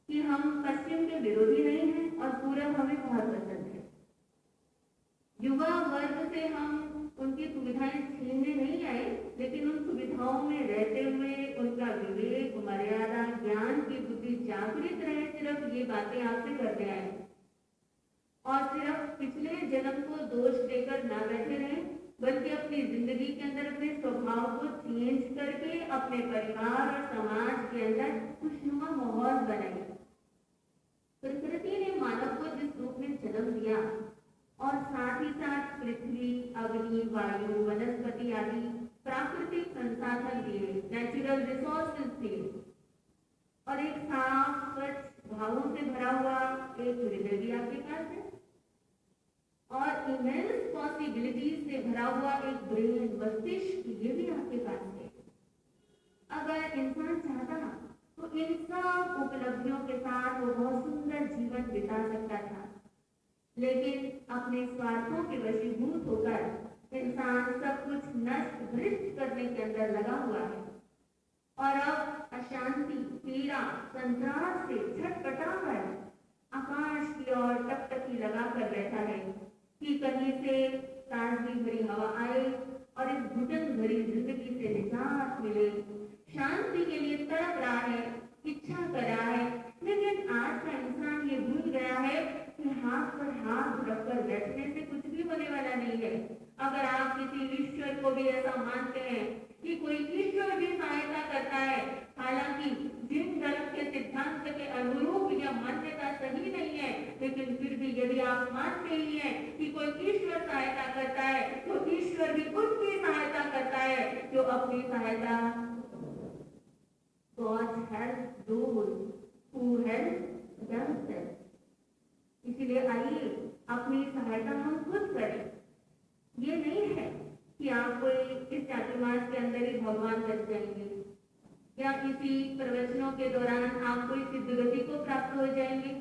कि हम पश्चिम के विरोधी नहीं हैं और पूरब हमें बहुत पसंद है। युवा वर्ग से हम उनकी सुविधाएं छीनने नहीं आए, लेकिन उन सुविधाओं में रहते हुए उनका विवेक, मर्यादा, ज्ञान की बुद्धि जागृत रहे, सिर्फ ये बातें आपसे करते आए और सिर्फ पिछले जन्म को दोष देकर ना बैठे रहे, बल्कि अपनी जिंदगी के अंदर अपने स्वभाव को चेंज करके अपने परिवार और समाज के अंदर खुशनुमा माहौल बनाए। प्रकृति ने मानव को जिस रूप में जन्म दिया और साथ ही साथ पृथ्वी, अग्नि, वायु, वनस्पति आदि प्राकृतिक संसाधन दिए, नेचुरल रिसोर्सेज दिए और एक साफ स्वच्छ भावों से भरा हुआ एक हृदय भी आपके पास है और इमेंस पॉसिबिलिटीज से भरा हुआ एक ब्रेन, मस्तिष्क, ये भी आपके पास है। अगर इंसान चाहता तो इन सब उपलब्धियों के साथ वो बहुत सुंदर जीवन बिता सकता था, लेकिन अपने स्वार्थों के वशीभूत होकर इंसान सब कुछ नष्ट भ्रष्ट करने के अंदर लगा हुआ है और अब अशांति, पीड़ा, संघात से छटपटा कर आकाश की ओर टकटकी लगा कर बैठा है कि कहीं से ताजगी भरी हवा आए और इस घुटन भरी जिंदगी से निजात मिले। शांति के लिए तड़प रहा है, इच्छा कर रहा है, लेकिन आज का इंसान ये भूल गया है कि हाथ पर हाथ रखकर बैठने से कुछ भी होने वाला नहीं है। अगर आप किसी ईश्वर को भी ऐसा मानते हैं कि कोई ईश्वर भी सहायता करता है, हालांकि जिन धर्म के सिद्धांत के अनुरूप यह मान्यता सही नहीं है, लेकिन फिर भी यदि आप मानते ही हैं कि कोई ईश्वर सहायता करता है, तो ईश्वर भी उनकी सहायता करता है जो अपनी सहायता God helps those who help themselves। इसलिए आइए अपनी सहायता हम खुद करें। ये नहीं है कि आप कोई इस चातुर्मास के अंदर ही भगवान बन जाएंगे या किसी प्रवचनों के दौरान आप कोई सिद्ध गति को प्राप्त हो जाएंगे,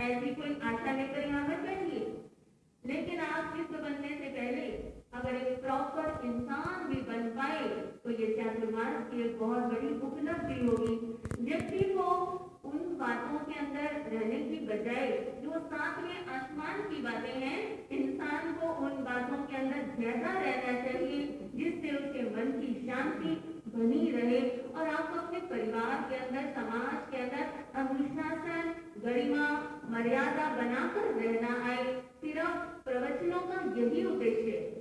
ऐसी कोई आशा लेकर यहाँ मत बैठिए। लेकिन आप सिद्ध बनने से पहले अगर एक प्रॉपर इंसान भी बन पाए तो ये चातुर्मास की एक बहुत बड़ी उपलब्धि होगी। व्यक्ति को उन बातों के अंदर रहने की बजाय जो सातवें आसमान की बातें हैं, इंसान को उन बातों के अंदर ज्यादा रहना चाहिए जिससे उसके मन की शांति बनी रहे और आप अपने परिवार के अंदर, समाज के अंदर अनुशासन, गरिमा, मर्यादा बनाकर रहना आए। सिर्फ प्रवचनों का यही उद्देश्य है